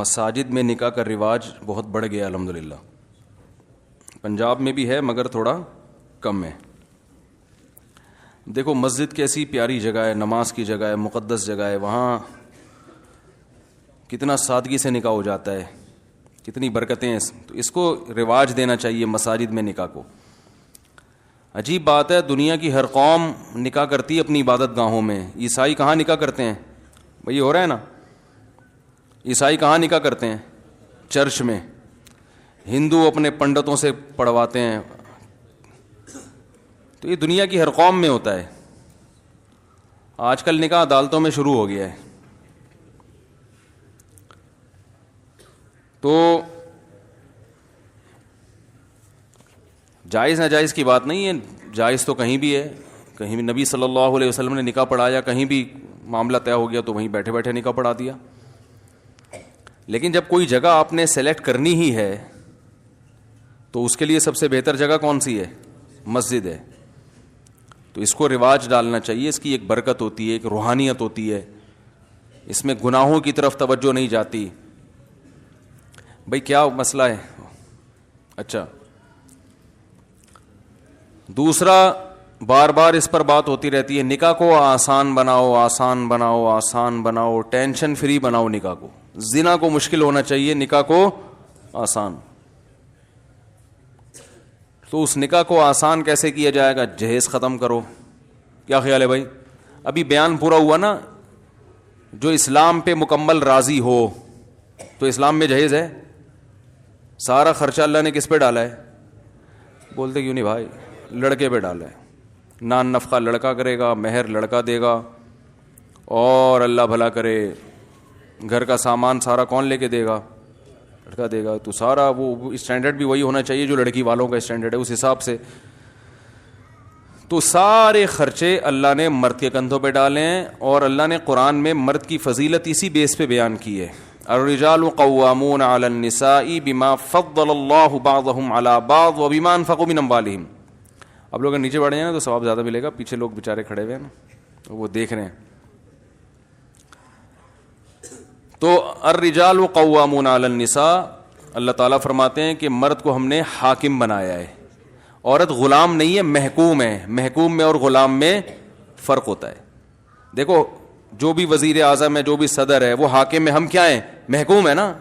مساجد میں نکاح کا رواج بہت بڑھ گیا الحمدللہ. پنجاب میں بھی ہے مگر تھوڑا کم ہے. دیکھو مسجد کیسی پیاری جگہ ہے, نماز کی جگہ ہے, مقدس جگہ ہے, وہاں کتنا سادگی سے نکاح ہو جاتا ہے, کتنی برکتیں ہیں. تو اس کو رواج دینا چاہیے مساجد میں نکاح کو. عجیب بات ہے, دنیا کی ہر قوم نکاح کرتی ہے اپنی عبادت گاہوں میں. عیسائی کہاں نکاح کرتے ہیں بھئی؟ ہو رہا ہے نا, عیسائی کہاں نکاح کرتے ہیں؟ چرچ میں. ہندو اپنے پنڈتوں سے پڑھواتے ہیں. تو یہ دنیا کی ہر قوم میں ہوتا ہے. آج کل نکاح عدالتوں میں شروع ہو گیا ہے. تو جائز ناجائز کی بات نہیں ہے, جائز تو کہیں بھی ہے. کہیں بھی نبی صلی اللہ علیہ وسلم نے نکاح پڑھایا, کہیں بھی معاملہ طے ہو گیا تو وہیں بیٹھے بیٹھے نکاح پڑھا دیا. لیکن جب کوئی جگہ آپ نے سلیکٹ کرنی ہی ہے تو اس کے لیے سب سے بہتر جگہ کون سی ہے؟ مسجد ہے. تو اس کو رواج ڈالنا چاہیے. اس کی ایک برکت ہوتی ہے, ایک روحانیت ہوتی ہے. اس میں گناہوں کی طرف توجہ نہیں جاتی. بھئی کیا مسئلہ ہے؟ اچھا, دوسرا بار بار اس پر بات ہوتی رہتی ہے, نکاح کو آسان بناؤ, آسان بناؤ, آسان بناؤ, ٹینشن فری بناؤ نکاح کو. زنا کو مشکل ہونا چاہیے, نکاح کو آسان. تو اس نکاح کو آسان کیسے کیا جائے گا؟ جہیز ختم کرو. کیا خیال ہے بھائی؟ ابھی بیان پورا ہوا نا. جو اسلام پہ مکمل راضی ہو, تو اسلام میں جہیز ہے. سارا خرچہ اللہ نے کس پہ ڈالا ہے؟ بولتے کیوں نہیں بھائی؟ لڑکے پہ ڈالا ہے. نان نفقہ لڑکا کرے گا, مہر لڑکا دے گا, اور اللہ بھلا کرے گھر کا سامان سارا کون لے کے دے گا؟ لڑکا دے گا. تو سارا وہ اسٹینڈرڈ بھی وہی ہونا چاہیے جو لڑکی والوں کا اسٹینڈرڈ ہے, اس حساب سے. تو سارے خرچے اللہ نے مرد کے کندھوں پہ ڈالے ہیں, اور اللہ نے قرآن میں مرد کی فضیلت اسی بیس پہ بیان کی ہے. الرجال قوامون علی النساء بما فضل اللہ بعضهم علی بعض وبما انفقوا من اموالهم. اب لوگ نیچے بڑھ جائیں نا تو ثواب زیادہ ملے گا. پیچھے لوگ بےچارے کھڑے ہوئے ہیں نا, وہ دیکھ رہے ہیں. تو الرجال قوامون علی النساء, اللہ تعالیٰ فرماتے ہیں کہ مرد کو ہم نے حاکم بنایا ہے. عورت غلام نہیں ہے, محکوم ہے. محکوم میں اور غلام میں فرق ہوتا ہے. دیکھو جو بھی وزیر اعظم ہے, جو بھی صدر ہے, وہ حاکم ہے. ہم کیا ہیں؟ محکوم ہے نا.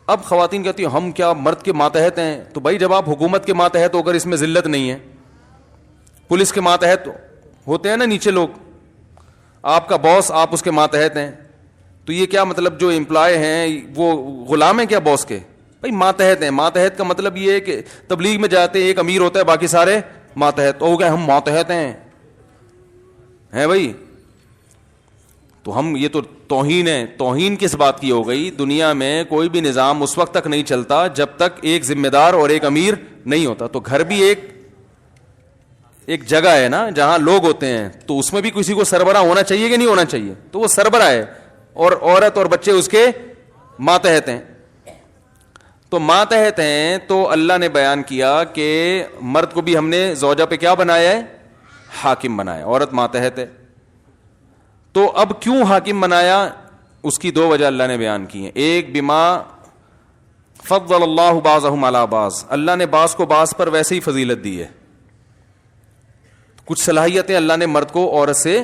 اب خواتین کہتی ہیں ہم کیا مرد کے ماتحت ہیں؟ تو بھائی جب آپ حکومت کے ماتحت ہو کر اس میں ذلت نہیں ہے, پولیس کے ماتحت ہوتے ہیں نا نیچے لوگ, آپ کا باس آپ اس کے ماتحت ہیں, تو یہ کیا مطلب جو امپلائی ہیں وہ غلام ہیں کیا باس کے؟ بھائی ماتحت ہیں. ماتحت کا مطلب یہ ہے کہ تبلیغ میں جاتے ہیں ایک امیر ہوتا ہے باقی سارے ماتحت. ہو گیا ہم ماتحت ہیں بھائی. تو ہم, یہ تو توہین ہے. توہین کس بات کی ہو گئی؟ دنیا میں کوئی بھی نظام اس وقت تک نہیں چلتا جب تک ایک ذمہ دار اور ایک امیر نہیں ہوتا. تو گھر بھی ایک جگہ ہے نا جہاں لوگ ہوتے ہیں, تو اس میں بھی کسی کو سربراہ ہونا چاہیے کہ نہیں ہونا چاہیے؟ تو وہ سربراہ ہے, اور عورت اور بچے اس کے ماتحت ہیں. تو ماتحت ہیں. تو اللہ نے بیان کیا کہ مرد کو بھی ہم نے زوجہ پہ کیا بنایا ہے؟ حاکم بنایا. عورت ماتحت ہے. تو اب کیوں حاکم بنایا؟ اس کی دو وجہ اللہ نے بیان کی ہیں. ایک بما فضل اللہ بعضهم علی بعض, اللہ نے بعض کو بعض پر ویسے ہی فضیلت دی ہے. کچھ صلاحیتیں اللہ نے مرد کو عورت سے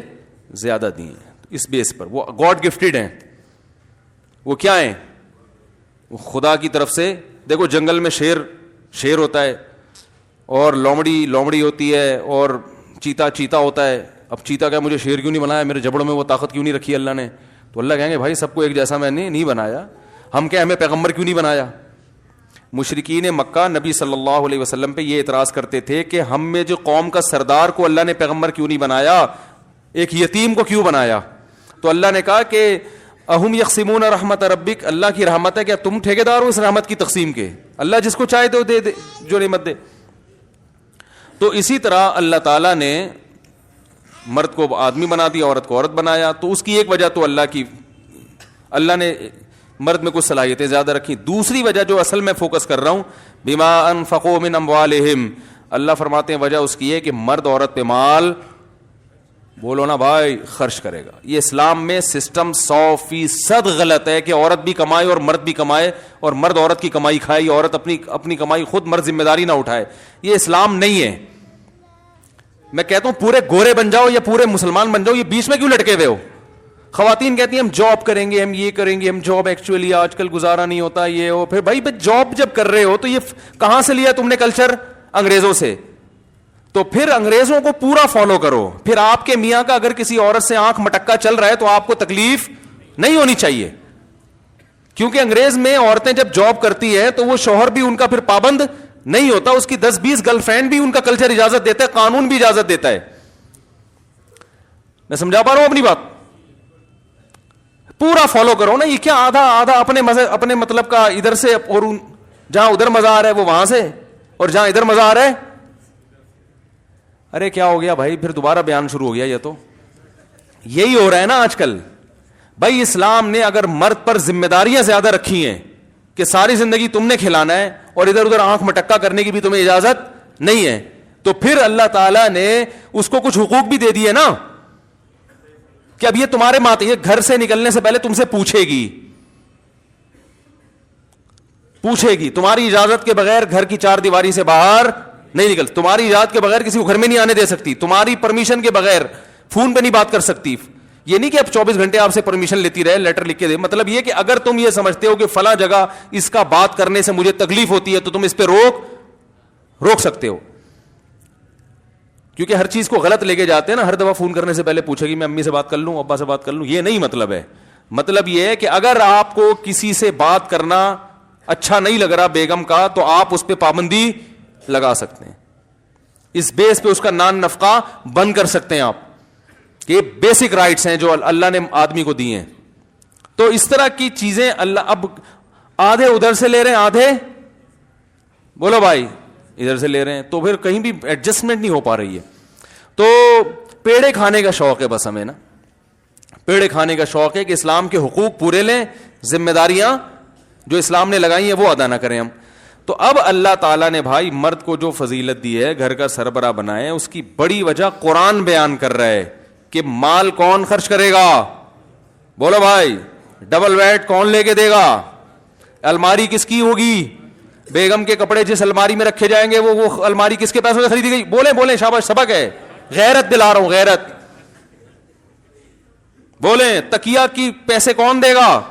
زیادہ دی ہیں. اس بیس پر وہ گاڈ گفٹڈ ہیں. وہ کیا ہیں؟ وہ خدا کی طرف سے. دیکھو جنگل میں شیر ہوتا ہے, اور لومڑی ہوتی ہے, اور چیتا ہوتا ہے. اب چیتا کہ مجھے شیر کیوں نہیں بنایا, میرے جبڑوں میں وہ طاقت کیوں نہیں رکھی اللہ نے؟ تو اللہ کہیں گے بھائی سب کو ایک جیسا میں نے نہیں بنایا. ہم کیا ہمیں پیغمبر کیوں نہیں بنایا؟ مشرکین مکہ نبی صلی اللہ علیہ وسلم پہ یہ اعتراض کرتے تھے کہ ہم میں جو قوم کا سردار کو اللہ نے پیغمبر کیوں نہیں بنایا, ایک یتیم کو کیوں بنایا؟ تو اللہ نے کہا کہ اہم یقسمون رحمت ربک, اللہ کی رحمت ہے, کیا تم ٹھیکیدار ہو اس رحمت کی تقسیم کے؟ اللہ جس کو چاہے تو دے جو نعمت دے. تو اسی طرح اللہ تعالیٰ نے مرد کو آدمی بنا دیا, عورت کو عورت بنایا. تو اس کی ایک وجہ تو اللہ نے مرد میں کچھ صلاحیتیں زیادہ رکھی. دوسری وجہ جو اصل میں فوکس کر رہا ہوں, بما انفقوا من اموالہم, اللہ فرماتے ہیں وجہ اس کی ہے کہ مرد عورت پہ مال بولو نا بھائی, خرچ کرے گا. یہ اسلام میں سسٹم 100% غلط ہے کہ عورت بھی کمائے اور مرد بھی کمائے, اور مرد عورت کی کمائی کھائے, عورت اپنی کمائی خود مرد ذمہ داری نہ اٹھائے. یہ اسلام نہیں ہے. میں کہتا ہوں پورے گورے بن جاؤ یا پورے مسلمان بن جاؤ, یہ بیچ میں کیوں لٹکے ہوئے ہو؟ خواتین کہتی ہیں ہم جاب کریں گے, ہم یہ کریں گے, ہم جاب ایکچولی آج کل گزارا نہیں ہوتا یہ ہو. پھر بھائی جاب جب کر رہے ہو تو یہ کہاں سے لیا تم نے کلچر؟ انگریزوں سے. تو پھر انگریزوں کو پورا فالو کرو. پھر آپ کے میاں کا اگر کسی عورت سے آنکھ مٹکا چل رہا ہے تو آپ کو تکلیف نہیں ہونی چاہیے, کیونکہ انگریز میں عورتیں جب جاب کرتی ہے تو وہ شوہر بھی ان کا پھر پابند نہیں ہوتا, اس کی 10-20 گرل فرینڈ بھی ان کا کلچر اجازت دیتا ہے, قانون بھی اجازت دیتا ہے. میں سمجھا پا رہا ہوں اپنی بات؟ پورا فالو کرو نا. یہ کیا آدھا اپنے مطلب کا ادھر سے, اور جہاں ادھر مزہ آ رہا ہے وہ وہاں سے, اور جہاں ادھر مزہ آ رہا ہے. ارے کیا ہو گیا بھائی, پھر دوبارہ بیان شروع ہو گیا. یہ تو یہی ہو رہا ہے نا آج کل. بھائی اسلام نے اگر مرد پر ذمہ داریاں زیادہ رکھی ہیں کہ ساری زندگی تم نے کھلانا ہے اور ادھر ادھر آنکھ مٹکا کرنے کی بھی تمہیں اجازت نہیں ہے, تو پھر اللہ تعالیٰ نے اس کو کچھ حقوق بھی دے دیے نا, کہ اب یہ تمہارے ماتے, یہ گھر سے نکلنے سے پہلے تم سے پوچھے گی تمہاری اجازت کے بغیر گھر کی 4 دیواری سے باہر نہیں نکل, تمہاری اجازت کے بغیر کسی کو گھر میں نہیں آنے دے سکتی, تمہاری پرمیشن کے بغیر فون پہ نہیں بات کر سکتی. یہ نہیں کہ اب 24 گھنٹے آپ سے پرمیشن لیتی رہے, لیٹر لکھ کے دے. مطلب یہ کہ اگر تم یہ سمجھتے ہو کہ فلاں جگہ اس کا بات کرنے سے مجھے تکلیف ہوتی ہے تو تم اس پہ روک سکتے ہو, کیونکہ ہر چیز کو غلط لے کے جاتے ہیں نا. ہر دفعہ فون کرنے سے پہلے پوچھے گی میں امی سے بات کر لوں, ابا سے بات کر لوں, یہ نہیں مطلب ہے. مطلب یہ ہے کہ اگر آپ کو کسی سے بات کرنا اچھا نہیں لگ رہا بیگم کا, تو آپ اس پہ پابندی لگا سکتے ہیں, اس بیس پہ اس کا نان نفقہ بند کر سکتے ہیں آپ. یہ بیسک رائٹس ہیں جو اللہ نے آدمی کو دی ہیں. تو اس طرح کی چیزیں اللہ اب آدھے ادھر سے لے رہے ہیں, آدھے بولو بھائی ادھر سے لے رہے ہیں, تو پھر کہیں بھی ایڈجسٹمنٹ نہیں ہو پا رہی ہے. تو پیڑے کھانے کا شوق ہے بس ہمیں نا, پیڑے کھانے کا شوق ہے کہ اسلام کے حقوق پورے لیں, ذمہ داریاں جو اسلام نے لگائی ہیں وہ ادا نہ کریں ہم. تو اب اللہ تعالیٰ نے بھائی مرد کو جو فضیلت دی ہے, گھر کا سربراہ بنائے, اس کی بڑی وجہ قرآن بیان کر رہا ہے کہ مال کون خرچ کرے گا. بولو بھائی, ڈبل بیڈ کون لے کے دے گا, الماری کس کی ہوگی, بیگم کے کپڑے جس الماری میں رکھے جائیں گے وہ الماری کس کے پیسوں سے خریدی گئی. بولیں شاباش, سبق ہے, غیرت دلا رہا ہوں, غیرت. بولیں تکیہ کی پیسے کون دے گا,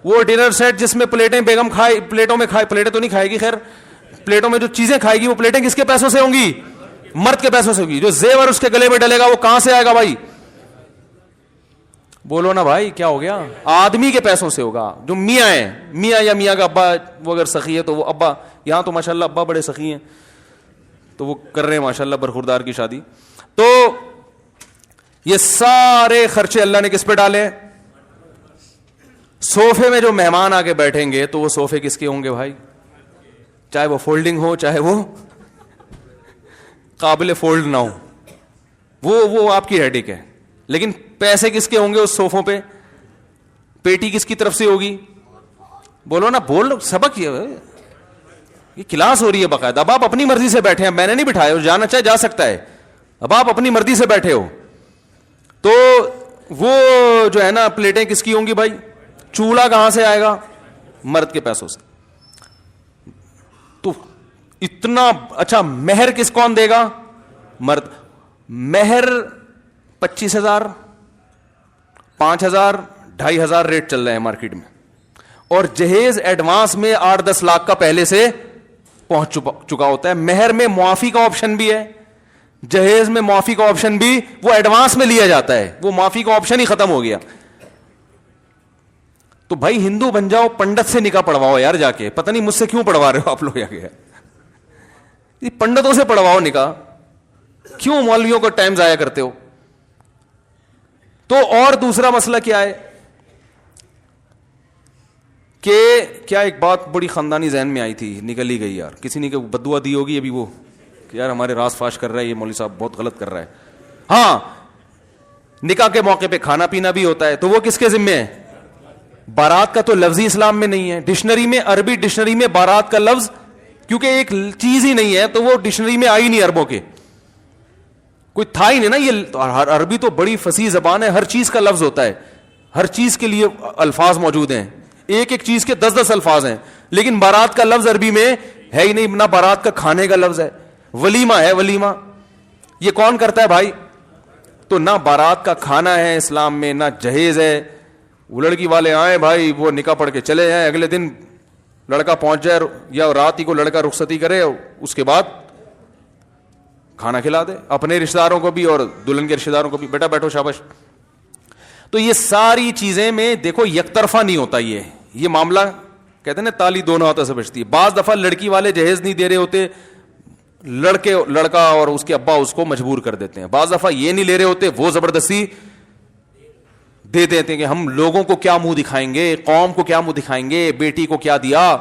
وہ ڈنر سیٹ جس میں پلیٹیں بیگم کھائے, پلیٹوں میں کھائے, پلیٹیں تو نہیں کھائے گی خیر, پلیٹوں میں جو چیزیں کھائے گی وہ پلیٹیں کس کے پیسوں سے ہوں گی, مرد کے پیسوں سے ہوگی. جو زیور اس کے گلے میں ڈلے گا وہ کہاں سے آئے گا بھائی, بولو نا بھائی کیا ہو گیا, آدمی کے پیسوں سے ہوگا. جو میاں ہیں, میاں یا میاں کا ابا وہ اگر سخی ہے تو وہ ابا, یہاں تو ماشاءاللہ ابا بڑے سخی ہیں تو وہ کر رہے ہیں ماشاءاللہ برخوردار کی شادی. تو یہ سارے خرچے اللہ نے کس پہ ڈالے. صوفے میں جو مہمان آ کے بیٹھیں گے تو وہ صوفے کس کے ہوں گے بھائی, چاہے وہ فولڈنگ ہو چاہے وہ قابل فولڈ نہ ہو, وہ آپ کی ہیڈک ہے. لیکن پیسے کس کے ہوں گے اس صوفوں پہ, پیٹی کس کی طرف سے ہوگی. بولو نا, بول, سبق یہ کلاس ہو رہی ہے باقاعدہ. اب آپ اپنی مرضی سے بیٹھے ہیں, میں نے نہیں بٹھایا, جانا چاہے جا سکتا ہے. اب آپ اپنی مرضی سے بیٹھے ہو تو وہ جو ہے نا پلیٹیں کس کی ہوں گی بھائی, چولہا کہاں سے آئے گا, مرد کے پیسوں سے. تو اتنا اچھا مہر کون دے گا, مرد. مہر 25,000 5,000 2,500 ریٹ چل رہے ہیں مارکیٹ میں, اور جہیز ایڈوانس میں 8-10 لاکھ کا پہلے سے پہنچ چکا ہوتا ہے. مہر میں معافی کا آپشن بھی ہے, جہیز میں معافی کا آپشن بھی, وہ ایڈوانس میں لیا جاتا ہے, وہ معافی کا آپشن ہی ختم ہو گیا. تو بھائی ہندو بن جاؤ, پنڈت سے نکاح پڑھواؤ یار جا کے, پتہ نہیں مجھ سے کیوں پڑھوا رہے ہو آپ لوگ, یہ پنڈتوں سے پڑھواؤ نکاح, کیوں مولویوں کو ٹائم ضائع کرتے ہو. تو اور دوسرا مسئلہ کیا ہے کہ کیا ایک بات بڑی خاندانی ذہن میں آئی تھی, نکل ہی گئی یار, کسی نے بددعا دی ہوگی ابھی وہ کہ یار ہمارے راز فاش کر رہا ہے یہ مولوی صاحب, بہت غلط کر رہا ہے. ہاں, نکاح کے موقع پہ کھانا پینا بھی ہوتا ہے, تو وہ کس کے ذمے ہے. بارات کا تو لفظ ہی اسلام میں نہیں ہے, ڈکشنری میں, عربی ڈکشنری میں بارات کا لفظ کیونکہ ایک چیز ہی نہیں ہے تو وہ ڈکشنری میں آئی نہیں عربوں کے. کوئی تھا ہی نہیں نا. یہ عربی تو بڑی فصیح زبان ہے, ہر چیز کا لفظ ہوتا ہے, ہر چیز کے لیے الفاظ موجود ہیں, ایک ایک چیز کے 10 الفاظ ہیں. لیکن بارات کا لفظ عربی میں ہے ہی نہیں, نہ بارات کا کھانے کا لفظ ہے. ولیمہ ہے, ولیمہ یہ کون کرتا ہے بھائی؟ تو نہ بارات کا کھانا ہے اسلام میں, نہ جہیز ہے. وہ لڑکی والے آئے بھائی, وہ نکاح پڑھ کے چلے جائیں, اگلے دن لڑکا پہنچ جائے یا رات ہی کو لڑکا رخصتی کرے, اس کے بعد کھانا کھلا دے اپنے رشتہ داروں کو بھی اور دلہن کے رشتہ داروں کو بھی, بیٹا بیٹھو شاباش. تو یہ ساری چیزیں میں دیکھو یک طرفہ نہیں ہوتا. یہ معاملہ کہتے ہیں نا تالی دونوں ہاتھوں سے بجتی ہے. بعض دفعہ لڑکی والے جہیز نہیں دے رہے ہوتے, لڑکا اور اس کے ابا اس کو مجبور کر دیتے ہیں. بعض دفعہ یہ نہیں لے رہے ہوتے, وہ زبردستی دے دیتے ہیں کہ ہم لوگوں کو کیا منہ دکھائیں گے, قوم کو کیا منہ دکھائیں گے, بیٹی کو کیا دیا.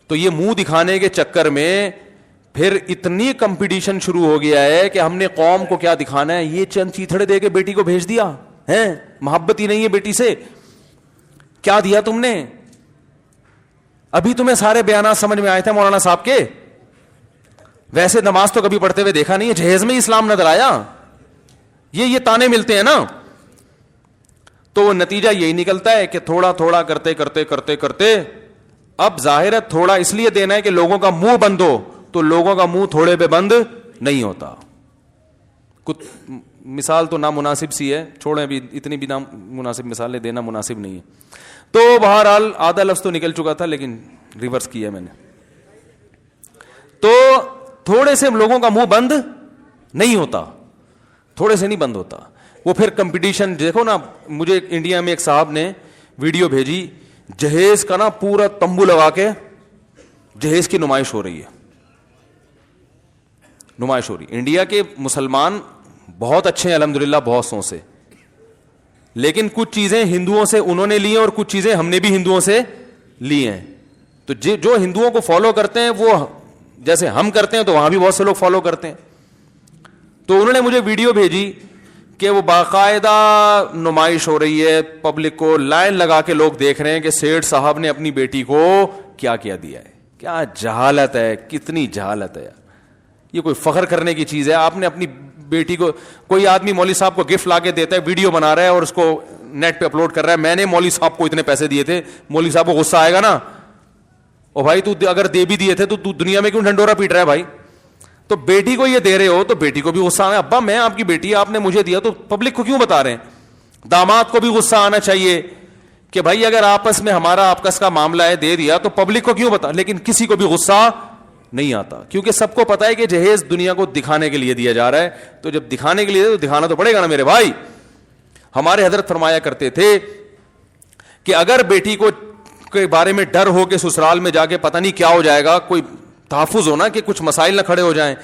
تو یہ منہ دکھانے کے چکر میں پھر اتنی کمپٹیشن شروع ہو گیا ہے کہ ہم نے قوم کو کیا دکھانا ہے. یہ چند چیتھڑے دے کے بیٹی کو بھیج دیا ہے, محبت ہی نہیں ہے بیٹی سے. کیا دیا تم نے؟ ابھی تمہیں سارے بیانات سمجھ میں آئے تھے مولانا صاحب کے. ویسے نماز تو کبھی پڑھتے ہوئے دیکھا نہیں ہے, جہیز میں اسلام نظر آیا. یہ تانے ملتے ہیں نا. تو نتیجہ یہی نکلتا ہے کہ تھوڑا تھوڑا کرتے کرتے کرتے کرتے اب ظاہر ہے تھوڑا اس لیے دینا ہے کہ لوگوں کا منہ بند ہو, تو لوگوں کا منہ تھوڑے پہ بند نہیں ہوتا. کچھ مثال تو نامناسب سی ہے, چھوڑیں بھی, اتنی بھی نامناسب مثالیں دینا مناسب نہیں ہے. تو بہرحال آدھا لفظ تو نکل چکا تھا لیکن ریورس کیا میں نے. تو تھوڑے سے لوگوں کا منہ بند نہیں ہوتا, تھوڑے سے نہیں بند ہوتا. وہ پھر کمپٹیشن دیکھو نا. مجھے انڈیا میں ایک صاحب نے ویڈیو بھیجی, جہیز کا نا پورا تمبو لگا کے جہیز کی نمائش ہو رہی ہے, نمائش ہو رہی. انڈیا کے مسلمان بہت اچھے ہیں الحمدللہ, بہت سو سے, لیکن کچھ چیزیں ہندوؤں سے انہوں نے لی ہیں اور کچھ چیزیں ہم نے بھی ہندوؤں سے لی ہیں. تو جو ہندوؤں کو فالو کرتے ہیں وہ جیسے ہم کرتے ہیں تو وہاں بھی بہت سے لوگ فالو کرتے ہیں. تو انہوں نے مجھے ویڈیو بھیجی کہ وہ باقاعدہ نمائش ہو رہی ہے, پبلک کو لائن لگا کے لوگ دیکھ رہے ہیں کہ سیٹھ صاحب نے اپنی بیٹی کو کیا کیا دیا ہے. کیا جہالت ہے, کتنی جہالت ہے. یہ کوئی فخر کرنے کی چیز ہے؟ آپ نے اپنی بیٹی کو, کوئی آدمی مولوی صاحب کو گفٹ لا کے دیتا ہے, ویڈیو بنا رہا ہے اور اس کو نیٹ پہ اپلوڈ کر رہا ہے, میں نے مولوی صاحب کو اتنے پیسے دیے تھے. مولوی صاحب کو غصہ آئے گا نا, او بھائی تو اگر دے بھی دیے تھے تو دنیا میں کیوں ڈھنڈورا پیٹ رہا ہے بھائی؟ تو بیٹی کو یہ دے رہے ہو تو بیٹی کو بھی غصہ آنا, ابا میں آپ کی بیٹی, آپ نے مجھے دیا تو پبلک کو کیوں بتا رہے ہیں؟ داماد کو بھی غصہ آنا چاہیے کہ بھائی اگر آپس میں ہمارا آپس کا معاملہ ہے, دے دیا تو پبلک کو کیوں بتا. لیکن کسی کو بھی غصہ نہیں آتا, کیونکہ سب کو پتا ہے کہ جہیز دنیا کو دکھانے کے لیے دیا جا رہا ہے. تو جب دکھانے کے لیے تو دکھانا تو پڑے گا نا میرے بھائی. ہمارے حضرت فرمایا کرتے تھے کہ اگر بیٹی کو کے بارے میں ڈر ہو کہ سسرال میں جا کے پتہ نہیں کیا ہو جائے گا, کوئی تحفظ ہونا کہ کچھ مسائل نہ کھڑے ہو جائیں,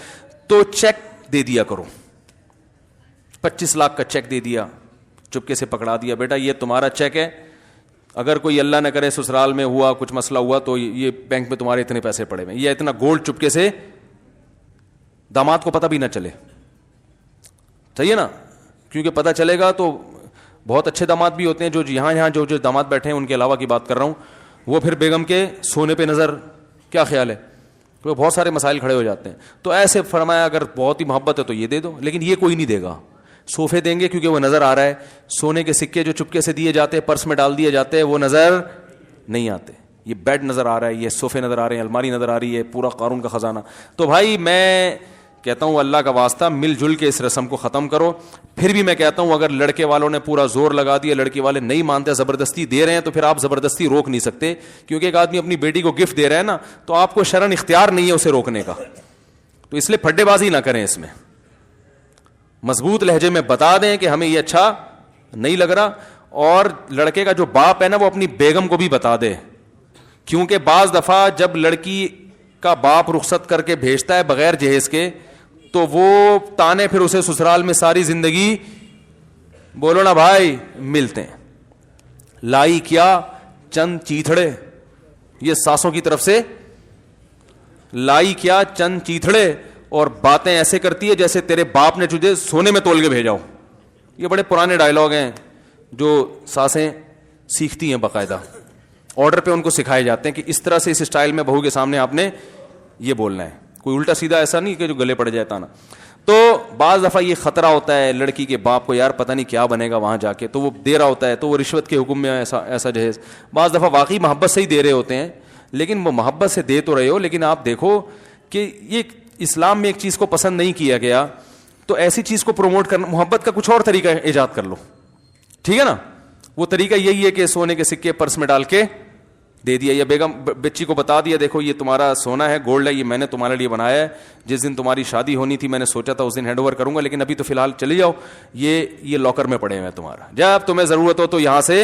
تو چیک دے دیا کرو. 25 لاکھ کا چیک دے دیا, چپکے سے پکڑا دیا, بیٹا یہ تمہارا چیک ہے, اگر کوئی اللہ نہ کرے سسرال میں ہوا کچھ مسئلہ ہوا تو یہ بینک میں تمہارے اتنے پیسے پڑے ہوئے, یہ اتنا گولڈ چپکے سے داماد کو پتہ بھی نہ چلے. صحیح ہے نا؟ کیونکہ پتہ چلے گا تو بہت اچھے داماد بھی ہوتے ہیں, جو یہاں جو داماد بیٹھے ہیں ان کے علاوہ کی بات کر رہا ہوں, وہ پھر بیگم کے سونے پہ نظر, کیا خیال ہے, تو بہت سارے مسائل کھڑے ہو جاتے ہیں. تو ایسے فرمایا اگر بہت ہی محبت ہے تو یہ دے دو, لیکن یہ کوئی نہیں دے گا. صوفے دیں گے کیونکہ وہ نظر آ رہا ہے, سونے کے سکے جو چپکے سے دیے جاتے ہیں, پرس میں ڈال دیے جاتے ہیں, وہ نظر نہیں آتے. یہ بیڈ نظر آ رہا ہے, یہ صوفے نظر آ رہے ہیں, الماری نظر آ رہی ہے, پورا قارون کا خزانہ. تو بھائی میں کہتا ہوں اللہ کا واسطہ مل جل کے اس رسم کو ختم کرو. پھر بھی میں کہتا ہوں اگر لڑکے والوں نے پورا زور لگا دیا, لڑکی والے نہیں مانتے, زبردستی دے رہے ہیں, تو پھر آپ زبردستی روک نہیں سکتے. کیونکہ ایک آدمی اپنی بیٹی کو گفٹ دے رہا ہے نا, تو آپ کو شرعاً اختیار نہیں ہے اسے روکنے کا. تو اس لیے پھڈے بازی نہ کریں, اس میں مضبوط لہجے میں بتا دیں کہ ہمیں یہ اچھا نہیں لگ رہا. اور لڑکے کا جو باپ ہے نا, وہ اپنی بیگم کو بھی بتا دے, کیونکہ بعض دفعہ جب لڑکی کا باپ رخصت کر کے بھیجتا ہے بغیر جہیز کے, تو وہ تانے پھر اسے سسرال میں ساری زندگی, بولو نا بھائی, ملتے ہیں. لائی کیا چند چیتھڑے, یہ ساسوں کی طرف سے, لائی کیا چند چیتھڑے, اور باتیں ایسے کرتی ہے جیسے تیرے باپ نے تجھے سونے میں تول کے بھیجا ہو. یہ بڑے پرانے ڈائلاگ ہیں جو ساسیں سیکھتی ہیں باقاعدہ, آرڈر پہ ان کو سکھائے جاتے ہیں کہ اس طرح سے اس اسٹائل میں بہو کے سامنے آپ نے یہ بولنا ہے. کوئی الٹا سیدھا ایسا نہیں کہ جو گلے پڑ جائے تانا. تو بعض دفعہ یہ خطرہ ہوتا ہے لڑکی کے باپ کو، یار پتہ نہیں کیا بنے گا وہاں جا کے، تو وہ دے رہا ہوتا ہے، تو وہ رشوت کے حکم میں ایسا جہیز. بعض دفعہ واقعی محبت سے ہی دے رہے ہوتے ہیں، لیکن وہ محبت سے دے تو رہے ہو، لیکن آپ دیکھو کہ یہ اسلام میں ایک چیز کو پسند نہیں کیا گیا، تو ایسی چیز کو پروموٹ کرنا، محبت کا کچھ اور طریقہ ایجاد کر لو، ٹھیک ہے نا. وہ طریقہ یہی ہے کہ سونے کے سکے پرس میں ڈال کے دے دیا، یا بیگم بچی کو بتا دیا دیکھو یہ تمہارا سونا ہے، گولڈ ہے، یہ میں نے تمہارے لیے بنایا ہے، جس دن تمہاری شادی ہونی تھی میں نے سوچا تھا اس دن ہینڈ اوور کروں گا، لیکن ابھی تو فی الحال چلی جاؤ، یہ لاکر میں پڑے ہوئے تمہارا، جب تمہیں ضرورت ہو تو یہاں سے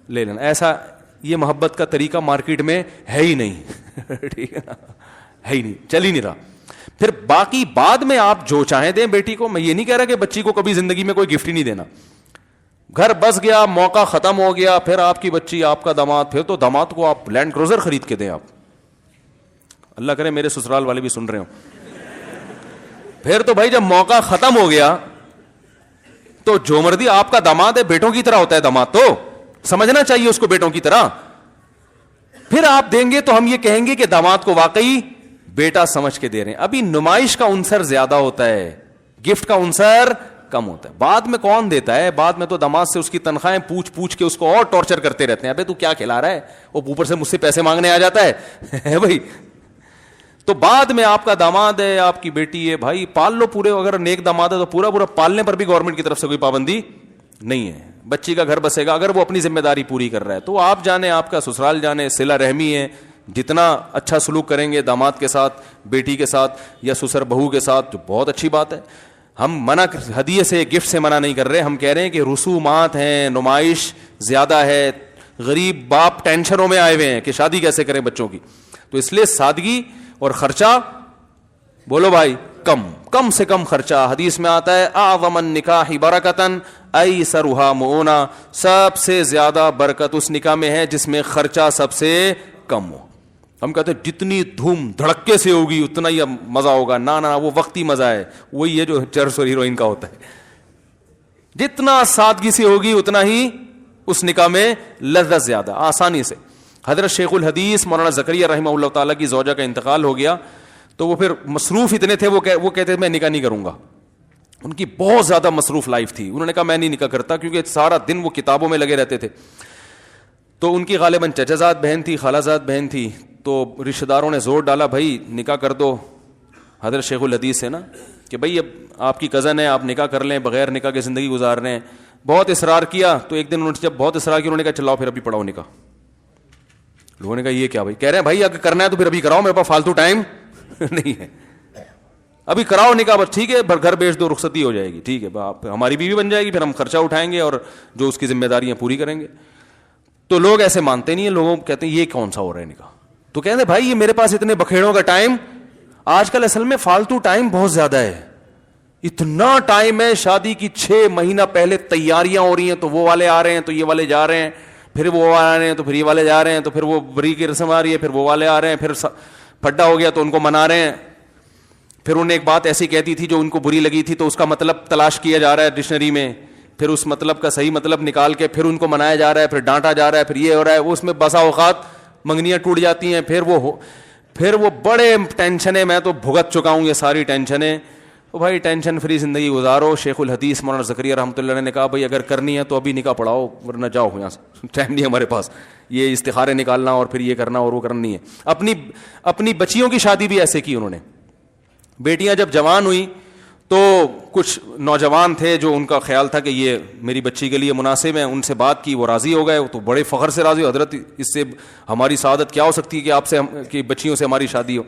لے لینا. ایسا یہ محبت کا طریقہ مارکیٹ میں ہے ہی نہیں ٹھیک ہے نا، ہے ہی نہیں، چل ہی نہیں رہا. پھر باقی بعد میں آپ جو چاہیں دیں بیٹی کو. میں یہ نہیں کہہ رہا کہ بچی کو کبھی زندگی میں کوئی گفٹ ہی نہیں دینا. گھر بس گیا، موقع ختم ہو گیا، پھر آپ کی بچی آپ کا داماد، پھر تو داماد کو آپ لینڈ کروزر خرید کے دیں. آپ اللہ کرے میرے سسرال والے بھی سن رہے ہوں. پھر تو بھائی جب موقع ختم ہو گیا تو جو مردی آپ کا داماد ہے، بیٹوں کی طرح ہوتا ہے داماد، تو سمجھنا چاہیے اس کو بیٹوں کی طرح. پھر آپ دیں گے تو ہم یہ کہیں گے کہ داماد کو واقعی بیٹا سمجھ کے دے رہے ہیں. ابھی نمائش کا عنصر زیادہ ہوتا ہے، گفٹ کا عنصر کم ہوتا ہے. بعد میں کون دیتا ہے؟ بعد میں تو داماد سے اس کی تنخواہیں پوچھ کے اس کو اور ٹارچر کرتے رہتے ہیں. ابے تو کیا کھلا رہا ہے، وہ اوپر سے مجھ سے پیسے مانگنے آ جاتا ہے بھائی. تو بعد میں آپ کا داماد ہے، آپ کی بیٹی ہے، بھائی پال لو پورے. اگر نیک داماد ہے تو پورا پالنے پر بھی گورنمنٹ کی طرف سے کوئی پابندی نہیں ہے. بچی کا گھر بسے گا اگر وہ اپنی ذمہ داری پوری کر رہا ہے. تو آپ جانے، آپ کا سسرال جانے، صلہ رحمی ہے. جتنا اچھا سلوک کریں گے داماد کے ساتھ، بیٹی کے ساتھ یا سسر بہو کے ساتھ، تو بہت اچھی بات ہے. ہم منع ہدیے سے، گفٹ سے منع نہیں کر رہے. ہم کہہ رہے ہیں کہ رسومات ہیں، نمائش زیادہ ہے، غریب باپ ٹینشنوں میں آئے ہوئے ہیں کہ شادی کیسے کریں بچوں کی. تو اس لیے سادگی اور خرچہ، بولو بھائی، کم سے کم خرچہ. حدیث میں آتا ہے اعظم النکاح برکتاً ایسرھا مؤونہ، سب سے زیادہ برکت اس نکاح میں ہے جس میں خرچہ سب سے کم ہو. ہم کہتے ہیں جتنی دھوم دھڑکے سے ہوگی اتنا ہی مزہ ہوگا. نہ وہ وقتی مزہ ہے، وہی ہے جو چرس اور ہیروئن کا ہوتا ہے. جتنا سادگی سے ہوگی اتنا ہی اس نکاح میں لذت زیادہ، آسانی سے. حضرت شیخ الحدیث مولانا زکریا رحمہ اللہ تعالیٰ کی زوجہ کا انتقال ہو گیا تو وہ پھر مصروف اتنے تھے، وہ کہتے تھے میں نکاح نہیں کروں گا. ان کی بہت زیادہ مصروف لائف تھی. انہوں نے کہا میں نہیں نکاح کرتا، کیونکہ سارا دن وہ کتابوں میں لگے رہتے تھے. تو ان کی غالباً چچا زاد بہن تھی، خالہ زاد بہن تھی. تو رشتہ داروں نے زور ڈالا بھائی نکاح کر دو. حضرت شیخ الحدیث ہے نا کہ بھائی اب آپ کی کزن ہے، آپ نکاح کر لیں، بغیر نکاح کے زندگی گزار رہے ہیں. بہت اصرار کیا تو ایک دن انہوں نے جب بہت اصرار کیا انہوں نے کہا چلاؤ پھر ابھی پڑھاؤ نکاح. لوگوں نے کہا یہ کیا بھائی؟ کہہ رہے ہیں بھائی اگر کرنا ہے تو پھر ابھی کراؤ، میرے پاس فالتو ٹائم نہیں ہے، ابھی کراؤ نکاح. بس ٹھیک ہے، گھر بیچ دو، رخصتی ہو جائے گی، ٹھیک ہے، ہماری بیوی بن جائے گی، پھر ہم خرچہ اٹھائیں گے اور جو اس کی ذمہ داریاں پوری کریں گے. تو لوگ ایسے مانتے نہیں ہیں. لوگوں کہتے ہیں یہ کون سا ہو رہا ہے نکاح. تو کہتے ہیں بھائی یہ میرے پاس اتنے بکھیڑوں کا ٹائم، آج کل اصل میں فالتو ٹائم بہت زیادہ ہے. اتنا ٹائم ہے، شادی کی 6 مہینہ پہلے تیاریاں ہو رہی ہیں، تو وہ والے آ رہے ہیں تو یہ والے جا رہے ہیں، پھر وہ آ رہے ہیں تو پھر یہ والے جا رہے ہیں، تو پھر وہ بری کی رسم آ رہی ہے، پھر وہ والے آ رہے ہیں، پھر پھڈا ہو گیا تو ان کو منا رہے ہیں. پھر انہیں ایک بات ایسی کہتی تھی جو ان کو بری لگی تھی تو اس کا مطلب تلاش کیا جا رہا ہے ڈکشنری میں، پھر اس مطلب کا صحیح مطلب نکال کے پھر ان کو منایا جا رہا ہے، پھر ڈانٹا جا رہا ہے، پھر یہ ہو رہا ہے. وہ اس میں بسا اوقات منگنیاں ٹوٹ جاتی ہیں. پھر وہ بڑے ٹینشنیں، میں تو بھگت چکا ہوں یہ ساری ٹینشنیں. تو بھائی ٹینشن فری زندگی گزارو. شیخ الحدیث مولانا زکریا رحمۃ اللہ علیہ نے کہا بھائی اگر کرنی ہے تو ابھی نکاح پڑھاؤ، ورنہ جاؤ یہاں سے، ٹائم نہیں ہمارے پاس یہ استخارے نکالنا اور پھر یہ کرنا اور وہ کرنا نہیں ہے. اپنی بچیوں کی شادی بھی ایسے کی انہوں نے. بیٹیاں جب جوان ہوئی تو کچھ نوجوان تھے جو ان کا خیال تھا کہ یہ میری بچی کے لیے مناسب ہے، ان سے بات کی، وہ راضی ہو گئے. تو بڑے فخر سے راضی ہو، حضرت اس سے ہماری سعادت کیا ہو سکتی ہے کہ آپ سے کہ بچیوں سے ہماری شادی ہو.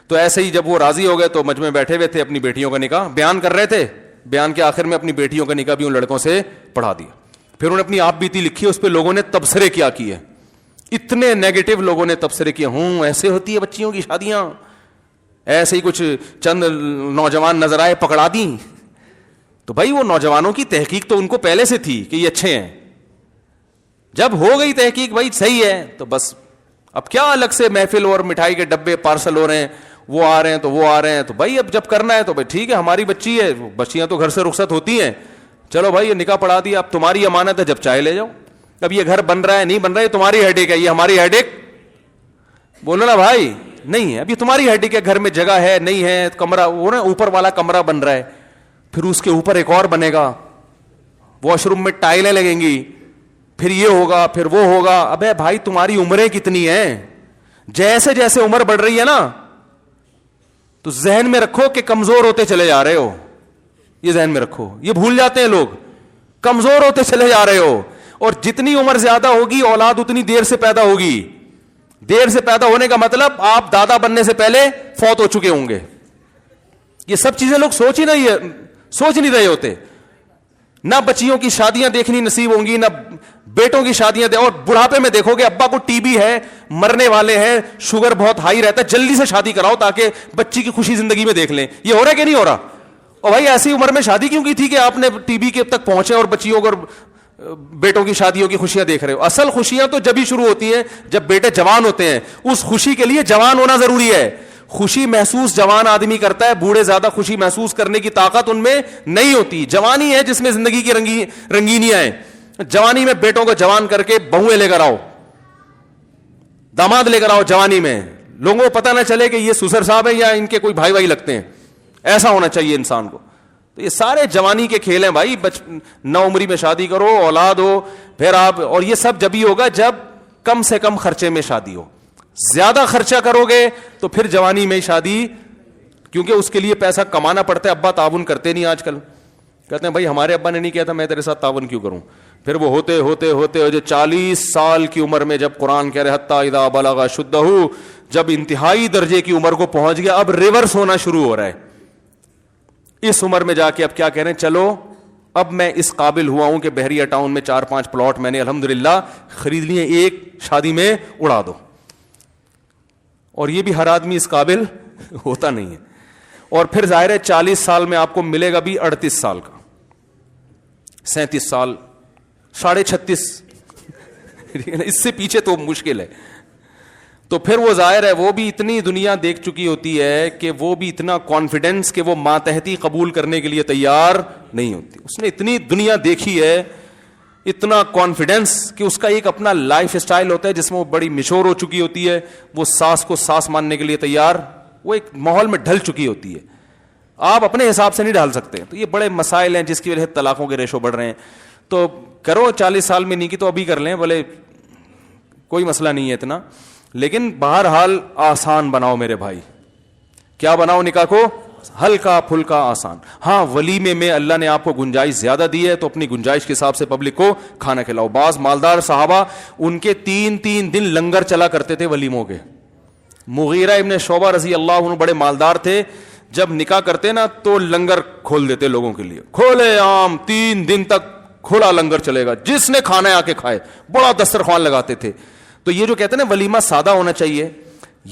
تو ایسے ہی جب وہ راضی ہو گئے تو مجمع میں بیٹھے ہوئے تھے، اپنی بیٹیوں کا نکاح بیان کر رہے تھے. بیان کے آخر میں اپنی بیٹیوں کا نکاح بھی ان لڑکوں سے پڑھا دیا. پھر انہوں نے اپنی آپ بیتی لکھی، اس پہ لوگوں نے تبصرے کیا کیے، اتنے نیگیٹو لوگوں نے تبصرے کیے. ایسے ہوتی ہے بچیوں کی شادیاں، ایسے ہی کچھ چند نوجوان نظر آئے پکڑا دیں. تو بھائی وہ نوجوانوں کی تحقیق تو ان کو پہلے سے تھی کہ یہ اچھے ہیں. جب ہو گئی تحقیق بھائی صحیح ہے تو بس اب کیا الگ سے محفل اور مٹھائی کے ڈبے پارسل ہو رہے ہیں، وہ آ رہے ہیں تو وہ آ رہے ہیں. تو بھائی اب جب کرنا ہے تو بھائی ٹھیک ہے، ہماری بچی ہے، بچیاں تو گھر سے رخصت ہوتی ہیں، چلو بھائی یہ نکاح پڑھا دیا، اب تمہاری امانت ہے، جب چاہے لے جاؤ. اب یہ گھر بن رہا ہے نہیں بن رہا ہے تمہاری ہیڈیک ہے، یہ ہماری ہیڈیک. بولو نا بھائی، نہیں ہے. ابھی تمہاری ہڈی کے گھر میں جگہ ہے نہیں ہے, کمرہ وہ نا اوپر والا کمرہ بن رہا ہے, پھر اس کے اوپر ایک اور بنے گا, واش روم میں ٹائلیں لگیں گی, پھر یہ ہوگا پھر وہ ہوگا. ابے بھائی تمہاری عمریں کتنی ہیں؟ جیسے جیسے عمر بڑھ رہی ہے نا تو ذہن میں رکھو کہ کمزور ہوتے چلے جا رہے ہو. یہ ذہن میں رکھو, یہ بھول جاتے ہیں لوگ, کمزور ہوتے چلے جا رہے ہو. اور جتنی عمر زیادہ ہوگی اولاد اتنی دیر سے پیدا ہوگی. دیر سے پیدا ہونے کا مطلب آپ دادا بننے سے پہلے فوت ہو چکے ہوں گے. یہ سب چیزیں لوگ سوچ نہیں رہے ہوتے. نہ بچیوں کی شادیاں دیکھنی نصیب ہوں گی, نہ بیٹوں کی شادیاں اور بڑھاپے میں دیکھو گے ابا کو ٹی بی ہے, مرنے والے ہیں, شوگر بہت ہائی رہتا ہے, جلدی سے شادی کراؤ تاکہ بچی کی خوشی زندگی میں دیکھ لیں. یہ ہو رہا ہے کہ نہیں ہو رہا؟ اور بھائی ایسی عمر میں شادی کیوں کی تھی کہ آپ نے ٹی بی کے تک پہنچے اور بچیوں کو بیٹوں کی شادیوں کی خوشیاں دیکھ رہے ہو؟ اصل خوشیاں تو جب ہی شروع ہوتی ہیں جب بیٹے جوان ہوتے ہیں. اس خوشی کے لیے جوان ہونا ضروری ہے. خوشی محسوس جوان آدمی کرتا ہے, بوڑھے زیادہ خوشی محسوس کرنے کی طاقت ان میں نہیں ہوتی. جوانی ہے جس میں زندگی کی رنگینیاں ہیں. جوانی میں بیٹوں کو جوان کر کے بہویں لے کر آؤ, داماد لے کر آؤ جوانی میں, لوگوں کو پتہ نہ چلے کہ یہ سسر صاحب ہیں یا ان کے کوئی بھائی لگتے ہیں. ایسا ہونا چاہیے انسان کو. تو یہ سارے جوانی کے کھیل ہیں بھائی. نو عمری میں شادی کرو, اولاد ہو, پھر آپ, اور یہ سب جب ہی ہوگا جب کم سے کم خرچے میں شادی ہو. زیادہ خرچہ کرو گے تو پھر جوانی میں شادی, کیونکہ اس کے لیے پیسہ کمانا پڑتا ہے. ابا تعاون کرتے نہیں آج کل, کہتے ہیں بھائی ہمارے ابا نے نہیں کیا تھا, میں تیرے ساتھ تعاون کیوں کروں. پھر وہ ہوتے ہوتے ہوتے جو 40 سال کی عمر میں جب قرآن کہہ رہے حتی اذا بلغ شدہ, جب انتہائی درجے کی عمر کو پہنچ گیا, اب ریورس ہونا شروع ہو رہا ہے. اس عمر میں جا کے اب کیا کہہ رہے ہیں, چلو اب میں اس قابل ہوا ہوں کہ بحریہ ٹاؤن میں 4-5 پلاٹ میں نے الحمدللہ خرید لیے, ایک شادی میں اڑا دو. اور یہ بھی ہر آدمی اس قابل ہوتا نہیں ہے. اور پھر ظاہر ہے 40 سال میں آپ کو ملے گا بھی 38 سال کا, 37 سال, 36.5, اس سے پیچھے تو مشکل ہے. تو پھر وہ ظاہر ہے وہ بھی اتنی دنیا دیکھ چکی ہوتی ہے کہ وہ بھی اتنا کانفیڈنس کہ وہ ماتحتی قبول کرنے کے لیے تیار نہیں ہوتی. اس نے اتنی دنیا دیکھی ہے, اتنا کانفیڈنس کہ اس کا ایک اپنا لائف اسٹائل ہوتا ہے جس میں وہ بڑی میچور ہو چکی ہوتی ہے. وہ ساس کو ساس ماننے کے لیے تیار, وہ ایک ماحول میں ڈھل چکی ہوتی ہے. آپ اپنے حساب سے نہیں ڈال سکتے. تو یہ بڑے مسائل ہیں جس کی وجہ سے طلاقوں کے ریشو بڑھ رہے ہیں. تو کرو 40 سال میں نہیں کی تو ابھی کر لیں, بولے کوئی مسئلہ نہیں ہے اتنا, لیکن بہرحال آسان بناؤ میرے بھائی. کیا بناؤ نکاح کو؟ ہلکا پھلکا آسان. ہاں ولیمے میں اللہ نے آپ کو گنجائش زیادہ دی ہے تو اپنی گنجائش کے حساب سے پبلک کو کھانا کھلاؤ. بعض مالدار صحابہ ان کے 3 دن لنگر چلا کرتے تھے ولیموں کے. مغیرہ ابن شعبہ رضی اللہ عنہ بڑے مالدار تھے, جب نکاح کرتے نا تو لنگر کھول دیتے لوگوں کے لیے, کھولے عام 3 دن تک کھلا لنگر چلے گا, جس نے کھانا ہے آ کے کھائے. بڑا دسترخوان لگاتے تھے. تو یہ جو کہتے ہیں نا ولیمہ سادہ ہونا چاہیے,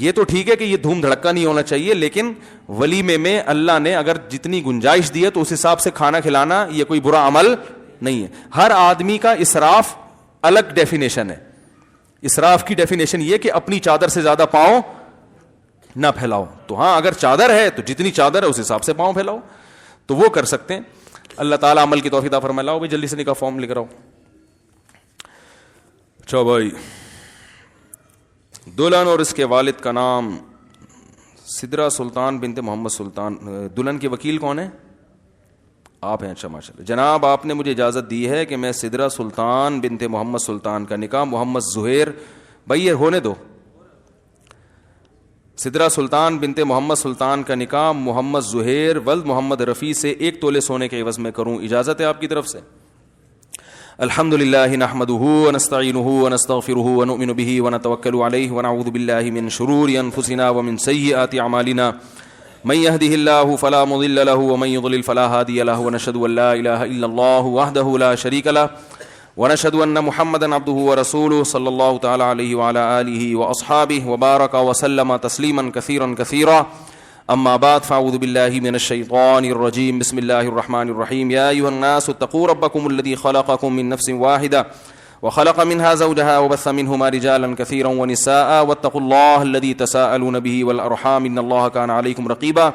یہ تو ٹھیک ہے کہ یہ دھوم دھڑکا نہیں ہونا چاہیے, لیکن ولیمے میں اللہ نے اگر جتنی گنجائش دی ہے تو اس حساب سے کھانا کھلانا یہ کوئی برا عمل نہیں ہے. ہر آدمی کا اسراف الگ ڈیفینیشن ہے. اسراف کی ڈیفینیشن یہ کہ اپنی چادر سے زیادہ پاؤں نہ پھیلاؤ. تو ہاں اگر چادر ہے تو جتنی چادر ہے اس حساب سے پاؤں پھیلاؤ, تو وہ کر سکتے ہیں. اللہ تعالیٰ عمل کی توفیق عطا فرمائے. لاؤ بھائی جلدی سے نکاح فارم لکھ رہا ہوں. اچھا بھائی, دلہن اور اس کے والد کا نام سدرہ سلطان بنت محمد سلطان. دلہن کے وکیل کون ہیں؟ آپ ہیں. اچھا ماشاء اللہ. جناب آپ نے مجھے اجازت دی ہے کہ میں سدرہ سلطان بنت محمد سلطان کا نکاح محمد زہیر, بھائی یہ ہونے دو, سدرہ سلطان بنت محمد سلطان کا نکاح محمد زہیر ولد محمد رفیع سے 1 تولے سونے کے عوض میں کروں, اجازت ہے آپ کی طرف سے؟ الحمد للہ نحمده ونستعینه ونستغفره ونؤمن به ونتوکل علیہ ونعوذ باللہ من شرور انفسنا ومن سیئات اعمالنا من يهده الله فلا مضل له ومن يضلل فلا هادي له ونشهد ان لا اله الا الله وحده لا شريك له ونشهد ان محمدا عبده ورسوله صلى الله تعالى عليه وعلى اله واصحابه وبارك وسلم تسليما كثيرا كثيرا. اما بعد فاعوذ بالله من الشيطان الرجيم. بسم الله الرحمن الرحيم. يا ايها الناس اتقوا ربكم الذي خلقكم من نفس واحده وخلق منها زوجها وبث منهما رجالا كثيرا ونساء واتقوا الله الذي تساءلون به والارحام ان الله كان عليكم رقيبا.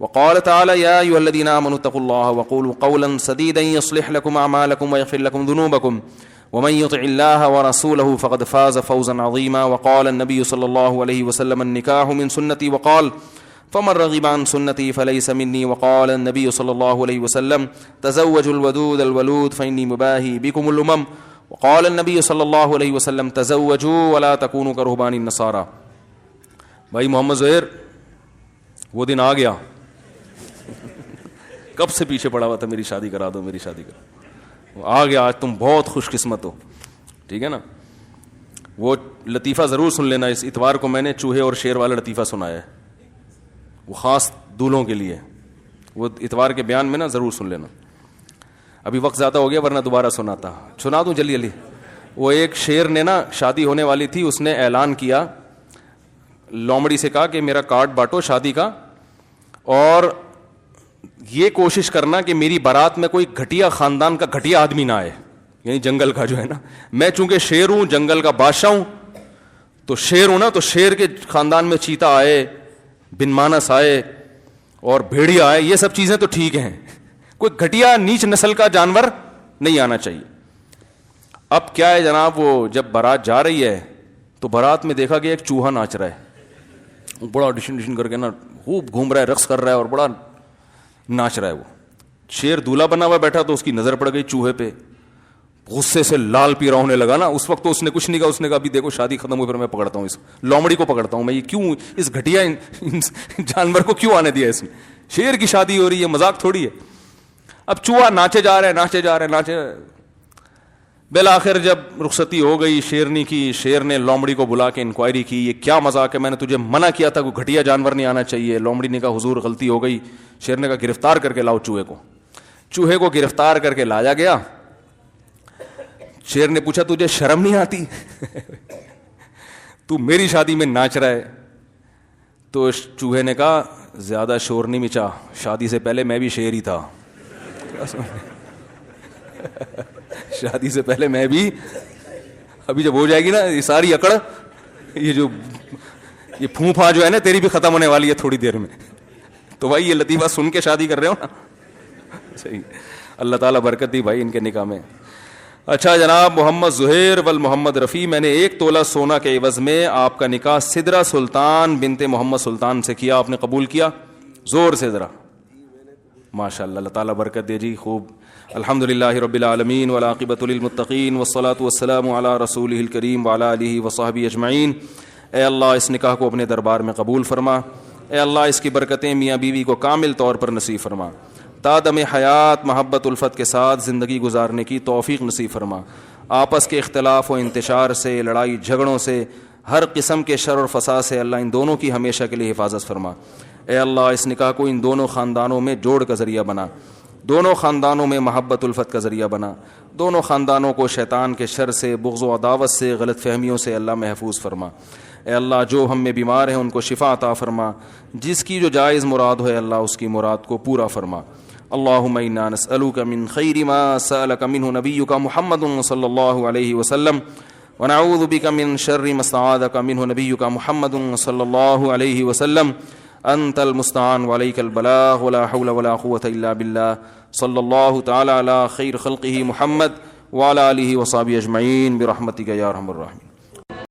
وقال تعالى يا ايها الذين امنوا اتقوا الله وقولوا قولا سديدا يصلح لكم اعمالكم ويغفر لكم ذنوبكم ومن يطع الله ورسوله فقد فاز فوزا عظيما. وقال النبي صلى الله عليه وسلم النكاح من سنتي وقال فمن رغب عن سنتي فليس مني. وقال النبي صلى الله عليه وسلم تزوجوا الودود الولود فإني مباهي بكم الأمم. وقال النبي صلی اللہ علیہ وسلم تزوجوا ولا تکونوا کرہبان النصارى. بھائی محمد زہیر وہ دن آ گیا, کب سے پیچھے پڑا ہوا تھا میری شادی کرا دو میری شادی کرا, آ گیا آج, تم بہت خوش قسمت ہو. ٹھیک ہے نا, وہ لطیفہ ضرور سن لینا. اس اتوار کو میں نے چوہے اور شیر والا لطیفہ سنایا ہے, وہ خاص دولہوں کے لیے. وہ اتوار کے بیان میں نا ضرور سن لینا. ابھی وقت زیادہ ہو گیا ورنہ دوبارہ سنا دوں جلدی جلدی. وہ ایک شیر نے نا شادی ہونے والی تھی, اس نے اعلان کیا, لومڑی سے کہا کہ میرا کارڈ بانٹو شادی کا, اور یہ کوشش کرنا کہ میری بارات میں کوئی گھٹیا خاندان کا گھٹیا آدمی نہ آئے, یعنی جنگل کا جو ہے نا. میں چونکہ شیر ہوں, جنگل کا بادشاہ ہوں, تو شیر ہوں نا, تو شیر کے خاندان میں چیتا آئے, بن مانس آئے اور بھیڑیا آئے, یہ سب چیزیں تو ٹھیک ہیں, کوئی گھٹیا نیچ نسل کا جانور نہیں آنا چاہیے. اب کیا ہے جناب, وہ جب بارات جا رہی ہے تو بارات میں دیکھا کہ ایک چوہا ناچ رہا ہے, بڑا ڈشن کر کے نا خوب گھوم رہا ہے, رقص کر رہا ہے اور بڑا ناچ رہا ہے. وہ شیر دولہا بنا ہوا بیٹھا تو اس کی نظر پڑ گئی چوہے پہ, غصے سے لال پیرا ہونے لگا نا. اس وقت تو اس نے کچھ نہیں کہا, اس نے کہا ابھی دیکھو شادی ختم ہوئی پھر میں پکڑتا ہوں اس لومڑی کو, پکڑتا ہوں میں, یہ کیوں اس گھٹیا جانور کو کیوں آنے دیا اس میں, شیر کی شادی ہو رہی ہے, مذاق تھوڑی ہے. اب چوہا ناچے جا رہے. بالآخر جب رخصتی ہو گئی شیرنی کی, شیر نے لومڑی کو بلا کے انکوائری کی, یہ کیا مذاق ہے, میں نے تجھے منع کیا تھا کوئی گھٹیا جانور نہیں آنا چاہیے. لومڑی نے کہا حضور غلطی ہو گئی. شیر نے کہا گرفتار کر کے لاؤ چوہے کو. چوہے کو گرفتار کر کے لایا گیا. شیر نے پوچھا تجھے شرم نہیں آتی, تو میری شادی میں ناچ رہا ہے. تو چوہے نے کہا زیادہ شور نہیں مچا, شادی سے پہلے میں بھی شیر ہی تھا. شادی سے پہلے میں بھی, ابھی جب ہو جائے گی نا یہ ساری اکڑ, یہ پھونپھا جو ہے نا تیری بھی ختم ہونے والی ہے تھوڑی دیر میں. تو بھائی یہ لطیفہ سن کے شادی کر رہے ہو نا, صحیح, اللہ تعالیٰ برکت دی بھائی ان کے نکاح میں. اچھا جناب, محمد زہیر ول محمد رفیع, میں نے 1 تولہ سونا کے عوض میں آپ کا نکاح سدرہ سلطان بنت محمد سلطان سے کیا, آپ نے قبول کیا؟ زور سے ذرا, ماشاء اللہ, اللہ تعالیٰ برکت دے جی. خوب, الحمدللہ رب العالمین والعاقبۃ للمتقین والصلاۃ والسلام علی رسولہ الکریم وعلی آلہ وصحبہ اجمعین. اے اللہ اس نکاح کو اپنے دربار میں قبول فرما. اے اللہ اس کی برکتیں میاں بیوی کو کامل طور پر نصیب فرما. تادم حیات محبت الفت کے ساتھ زندگی گزارنے کی توفیق نصیب فرما. آپس کے اختلاف و انتشار سے, لڑائی جھگڑوں سے, ہر قسم کے شر اور فساد سے اللہ ان دونوں کی ہمیشہ کے لیے حفاظت فرما. اے اللہ اس نکاح کو ان دونوں خاندانوں میں جوڑ کا ذریعہ بنا, دونوں خاندانوں میں محبت الفت کا ذریعہ بنا, دونوں خاندانوں کو شیطان کے شر سے, بغض و عداوت سے, غلط فہمیوں سے اللہ محفوظ فرما. اے اللہ جو ہم میں بیمار ہیں ان کو شفا عطا فرما, جس کی جو جائز مراد ہو اے اللہ اس کی مراد کو پورا فرما. اللہم انا نسألک من خیر ما سألک منہ نبیک محمد صلی اللہ علیہ وسلم, ونعوذ بک من شر ما استعاذک منہ نبیک محمد صلی اللہ علیہ وسلم. انت المستعان وعلیک البلاغ ولا حول ولا قوة الا باللہ. صلی اللہ تعالی علی خیر خلقہ محمد وعلی آلہ وصحبہ اجمعین برحمتک یا ارحم الراحمین.